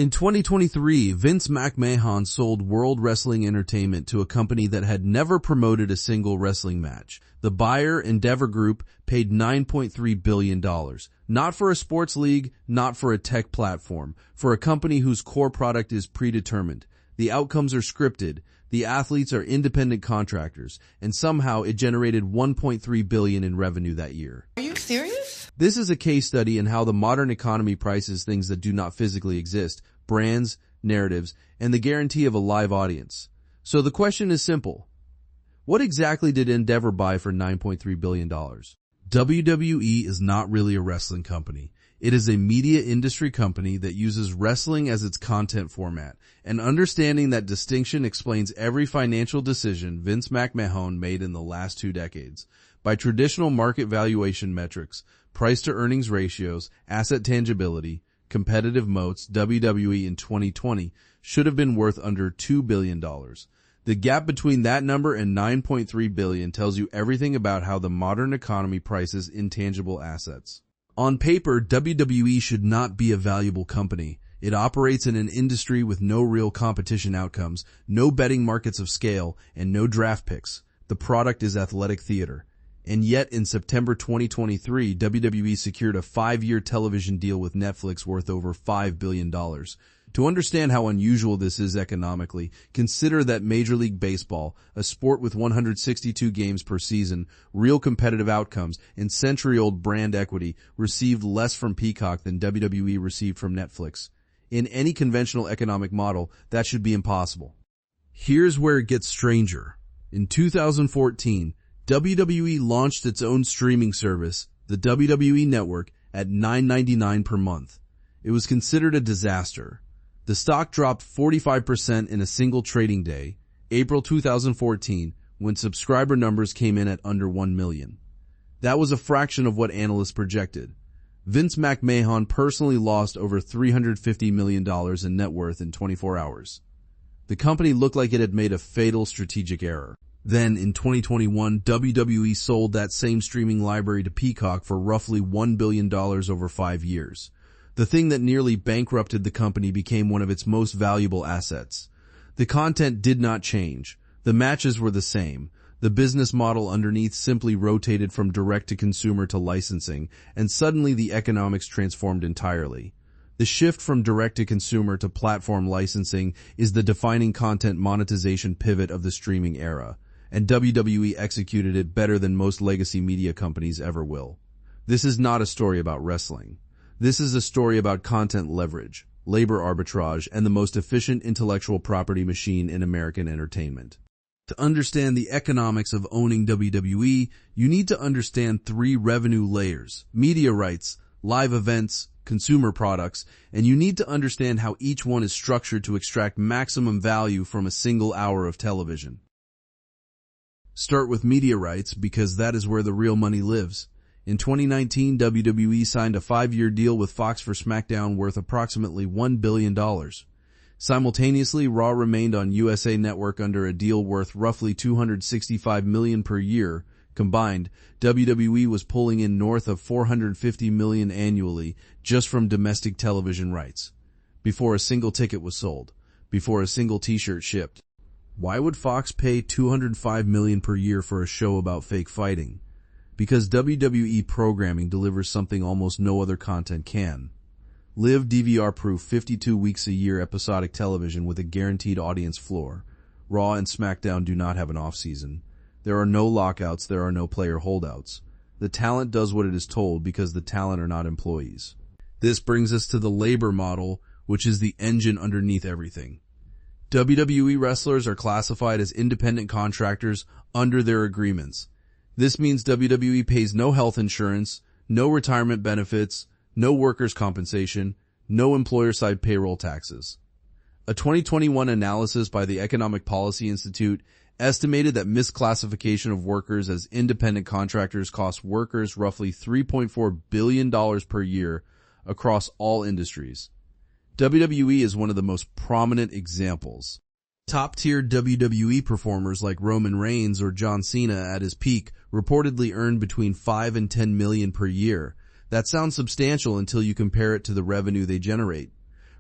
In 2023, Vince McMahon sold World Wrestling Entertainment to a company that had never promoted a single wrestling match. The buyer, Endeavor Group, paid $9.3 billion. Not for a sports league, not for a tech platform, for a company whose core product is predetermined. The outcomes are scripted, the athletes are independent contractors, and somehow it generated $1.3 billion in revenue that year. Are you serious? This is a case study in how the modern economy prices things that do not physically exist: brands, narratives, and the guarantee of a live audience. So the question is simple. What exactly did Endeavor buy for $9.3 billion? WWE is not really a wrestling company. It is a media industry company that uses wrestling as its content format, and understanding that distinction explains every financial decision Vince McMahon made in the last 2 decades. By traditional market valuation metrics, price-to-earnings ratios, asset tangibility, competitive moats, WWE in 2020 should have been worth under $2 billion. The gap between that number and $9.3 billion tells you everything about how the modern economy prices intangible assets. On paper, WWE should not be a valuable company. It operates in an industry with no real competition outcomes, no betting markets of scale, and no draft picks. The product is athletic theater. And yet, in September 2023, WWE secured a 5-year television deal with Netflix worth over $5 billion. To understand how unusual this is economically, consider that Major League Baseball, a sport with 162 games per season, real competitive outcomes, and century-old brand equity, received less from Peacock than WWE received from Netflix. In any conventional economic model, that should be impossible. Here's where it gets stranger. In 2014, WWE launched its own streaming service, the WWE Network, at $9.99 per month. It was considered a disaster. The stock dropped 45% in a single trading day, April 2014, when subscriber numbers came in at under 1 million. That was a fraction of what analysts projected. Vince McMahon personally lost over $350 million in net worth in 24 hours. The company looked like it had made a fatal strategic error. Then, in 2021, WWE sold that same streaming library to Peacock for roughly $1 billion over 5 years. The thing that nearly bankrupted the company became one of its most valuable assets. The content did not change. The matches were the same. The business model underneath simply rotated from direct-to-consumer to licensing, and suddenly the economics transformed entirely. The shift from direct-to-consumer to platform licensing is the defining content monetization pivot of the streaming era, and WWE executed it better than most legacy media companies ever will. This is not a story about wrestling. This is a story about content leverage, labor arbitrage, and the most efficient intellectual property machine in American entertainment. To understand the economics of owning WWE, you need to understand 3 revenue layers: media rights, live events, consumer products, and you need to understand how each one is structured to extract maximum value from a single hour of television. Start with media rights because that is where the real money lives. In 2019, WWE signed a 5-year deal with Fox for SmackDown worth approximately $1 billion. Simultaneously, Raw remained on USA Network under a deal worth roughly $265 million per year. Combined, WWE was pulling in north of $450 million annually just from domestic television rights, before a single ticket was sold, before a single t-shirt shipped. Why would Fox pay $205 million per year for a show about fake fighting? Because WWE programming delivers something almost no other content can. Live DVR-proof 52 weeks a year episodic television with a guaranteed audience floor. Raw and SmackDown do not have an off-season. There are no lockouts, there are no player holdouts. The talent does what it is told because the talent are not employees. This brings us to the labor model, which is the engine underneath everything. WWE wrestlers are classified as independent contractors under their agreements. This means WWE pays no health insurance, no retirement benefits, no workers' compensation, no employer-side payroll taxes. A 2021 analysis by the Economic Policy Institute estimated that misclassification of workers as independent contractors costs workers roughly $3.4 billion per year across all industries. WWE is one of the most prominent examples. Top-tier WWE performers like Roman Reigns or John Cena at his peak reportedly earned between $5 and $10 million per year. That sounds substantial until you compare it to the revenue they generate.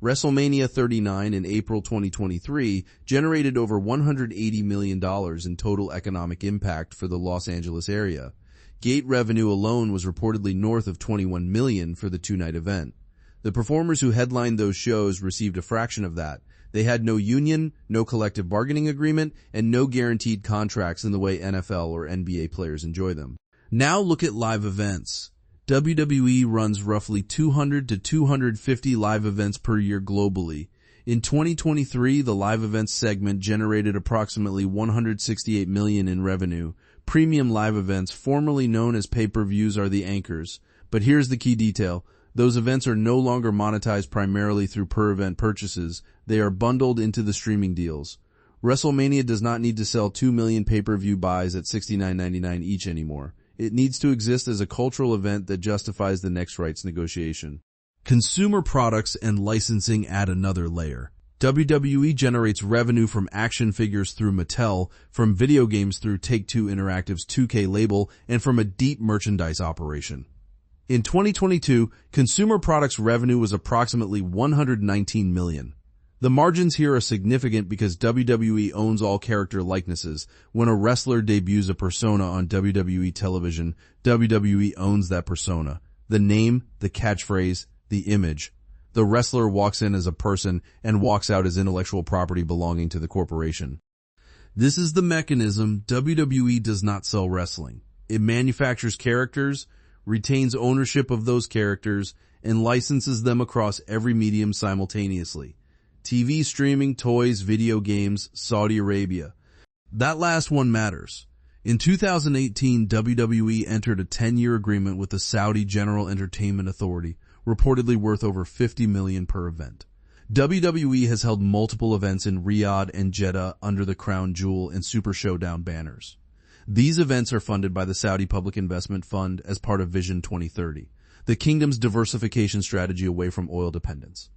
WrestleMania 39 in April 2023 generated over $180 million in total economic impact for the Los Angeles area. Gate revenue alone was reportedly north of $21 million for the two-night event. The performers who headlined those shows received a fraction of that. They had no union, no collective bargaining agreement, and no guaranteed contracts in the way NFL or NBA players enjoy them. Now look at live events. WWE runs roughly 200 to 250 live events per year globally. In 2023, the live events segment generated approximately $168 million in revenue. Premium live events, formerly known as pay-per-views, are the anchors. But here's the key detail. Those events are no longer monetized primarily through per-event purchases. They are bundled into the streaming deals. WrestleMania does not need to sell 2 million pay-per-view buys at $69.99 each anymore. It needs to exist as a cultural event that justifies the next rights negotiation. Consumer products and licensing add another layer. WWE generates revenue from action figures through Mattel, from video games through Take-Two Interactive's 2K label, and from a deep merchandise operation. In 2022, consumer products revenue was approximately $119 million. The margins here are significant because WWE owns all character likenesses. When a wrestler debuts a persona on WWE television, WWE owns that persona. The name, the catchphrase, the image. The wrestler walks in as a person and walks out as intellectual property belonging to the corporation. This is the mechanism. WWE does not sell wrestling. It manufactures characters, retains ownership of those characters, and licenses them across every medium simultaneously. TV, streaming, toys, video games, Saudi Arabia. That last one matters. In 2018, WWE entered a 10-year agreement with the Saudi General Entertainment Authority, reportedly worth over $50 million per event. WWE has held multiple events in Riyadh and Jeddah under the Crown Jewel and Super Showdown banners. These events are funded by the Saudi Public Investment Fund as part of Vision 2030, the kingdom's diversification strategy away from oil dependence.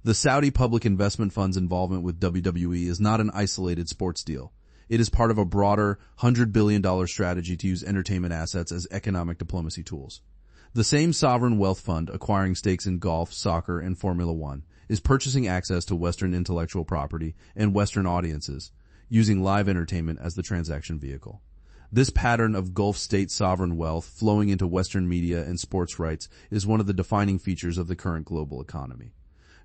The Saudi Public Investment Fund's involvement with WWE is not an isolated sports deal. It is part of a broader $100 billion strategy to use entertainment assets as economic diplomacy tools. The same sovereign wealth fund acquiring stakes in golf, soccer, and Formula One is purchasing access to Western intellectual property and Western audiences, using live entertainment as the transaction vehicle. This pattern of Gulf state sovereign wealth flowing into Western media and sports rights is one of the defining features of the current global economy.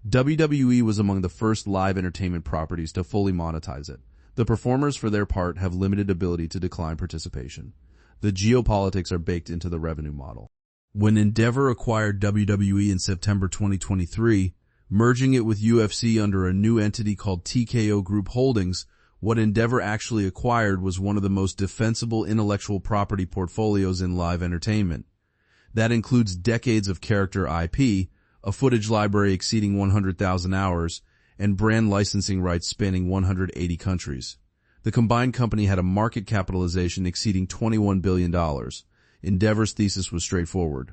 WWE was among the first live entertainment properties to fully monetize it. The performers, for their part, have limited ability to decline participation. The geopolitics are baked into the revenue model. When Endeavor acquired WWE in September 2023, merging it with UFC under a new entity called TKO Group Holdings, what Endeavor actually acquired was one of the most defensible intellectual property portfolios in live entertainment. That includes decades of character IP, a footage library exceeding 100,000 hours, and brand licensing rights spanning 180 countries. The combined company had a market capitalization exceeding $21 billion. Endeavor's thesis was straightforward.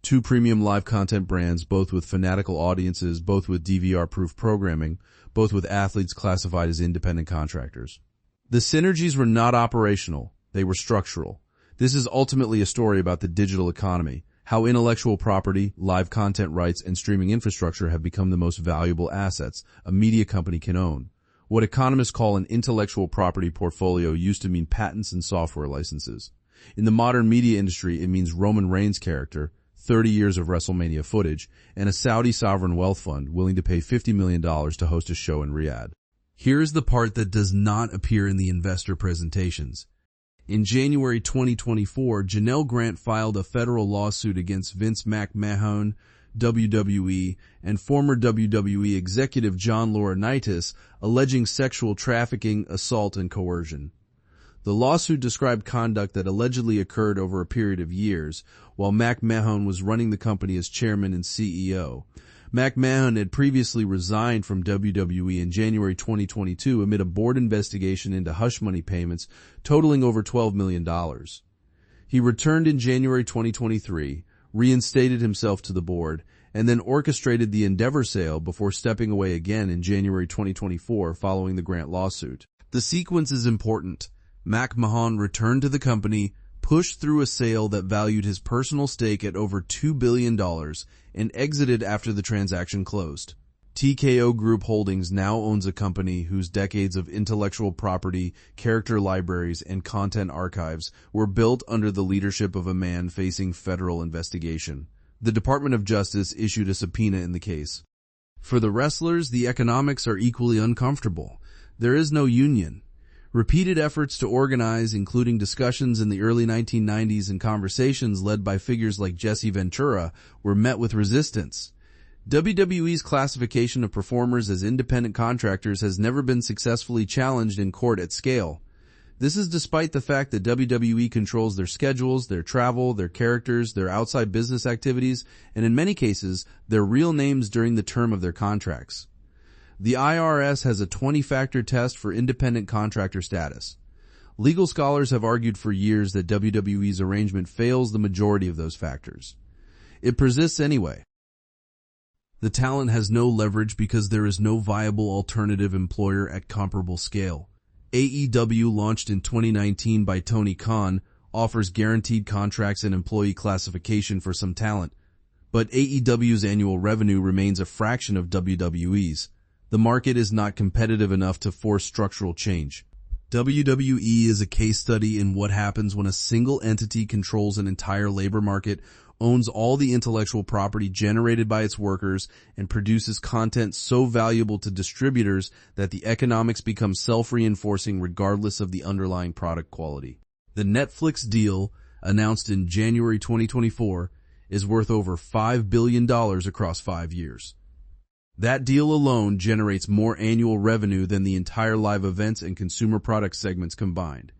Two premium live content brands, both with fanatical audiences, both with DVR-proof programming, both with athletes classified as independent contractors. The synergies were not operational, they were structural. This is ultimately a story about the digital economy, how intellectual property, live content rights, and streaming infrastructure have become the most valuable assets a media company can own. What economists call an intellectual property portfolio used to mean patents and software licenses. In the modern media industry, it means Roman Reigns' character, 30 years of WrestleMania footage, and a Saudi sovereign wealth fund willing to pay $50 million to host a show in Riyadh. Here's the part that does not appear in the investor presentations. In January 2024, Janelle Grant filed a federal lawsuit against Vince McMahon, WWE, and former WWE executive John Laurinaitis, alleging sexual trafficking, assault, and coercion. The lawsuit described conduct that allegedly occurred over a period of years, while McMahon was running the company as chairman and CEO. McMahon had previously resigned from WWE in January 2022 amid a board investigation into hush money payments totaling over $12 million. He returned in January 2023, reinstated himself to the board, and then orchestrated the Endeavor sale before stepping away again in January 2024 following the Grant lawsuit. The sequence is important. McMahon returned to the company, pushed through a sale that valued his personal stake at over $2 billion, and exited after the transaction closed. TKO Group Holdings now owns a company whose decades of intellectual property, character libraries, and content archives were built under the leadership of a man facing federal investigation. The Department of Justice issued a subpoena in the case. For the wrestlers, the economics are equally uncomfortable. There is no union. Repeated efforts to organize, including discussions in the early 1990s and conversations led by figures like Jesse Ventura, were met with resistance. WWE's classification of performers as independent contractors has never been successfully challenged in court at scale. This is despite the fact that WWE controls their schedules, their travel, their characters, their outside business activities, and in many cases, their real names during the term of their contracts. The IRS has a 20-factor test for independent contractor status. Legal scholars have argued for years that WWE's arrangement fails the majority of those factors. It persists anyway. The talent has no leverage because there is no viable alternative employer at comparable scale. AEW, launched in 2019 by Tony Khan, offers guaranteed contracts and employee classification for some talent, but AEW's annual revenue remains a fraction of WWE's. The market is not competitive enough to force structural change. WWE is a case study in what happens when a single entity controls an entire labor market, owns all the intellectual property generated by its workers, and produces content so valuable to distributors that the economics become self-reinforcing regardless of the underlying product quality. The Netflix deal, announced in January 2024, is worth over $5 billion across 5 years. That deal alone generates more annual revenue than the entire live events and consumer product segments combined.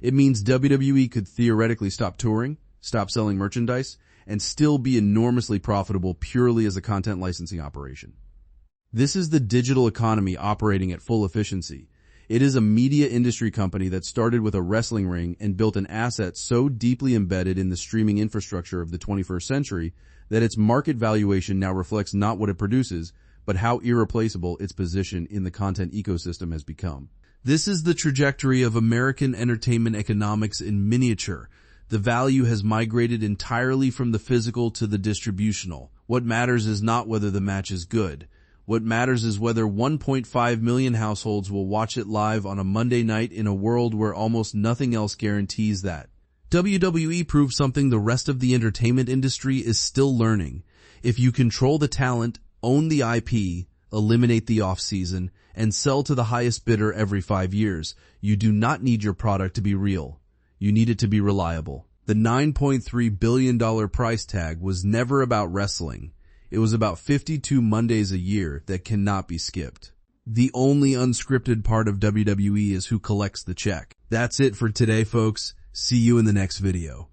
It means WWE could theoretically stop touring, stop selling merchandise, and still be enormously profitable purely as a content licensing operation. This is the digital economy operating at full efficiency. It is a media industry company that started with a wrestling ring and built an asset so deeply embedded in the streaming infrastructure of the 21st century that its market valuation now reflects not what it produces, but how irreplaceable its position in the content ecosystem has become. This is the trajectory of American entertainment economics in miniature. The value has migrated entirely from the physical to the distributional. What matters is not whether the match is good. What matters is whether 1.5 million households will watch it live on a Monday night in a world where almost nothing else guarantees that. WWE proved something the rest of the entertainment industry is still learning. If you control the talent, own the IP, eliminate the off-season, and sell to the highest bidder every 5 years, you do not need your product to be real. You need it to be reliable. The $9.3 billion price tag was never about wrestling. It was about 52 Mondays a year that cannot be skipped. The only unscripted part of WWE is who collects the check. That's it for today, folks. See you in the next video.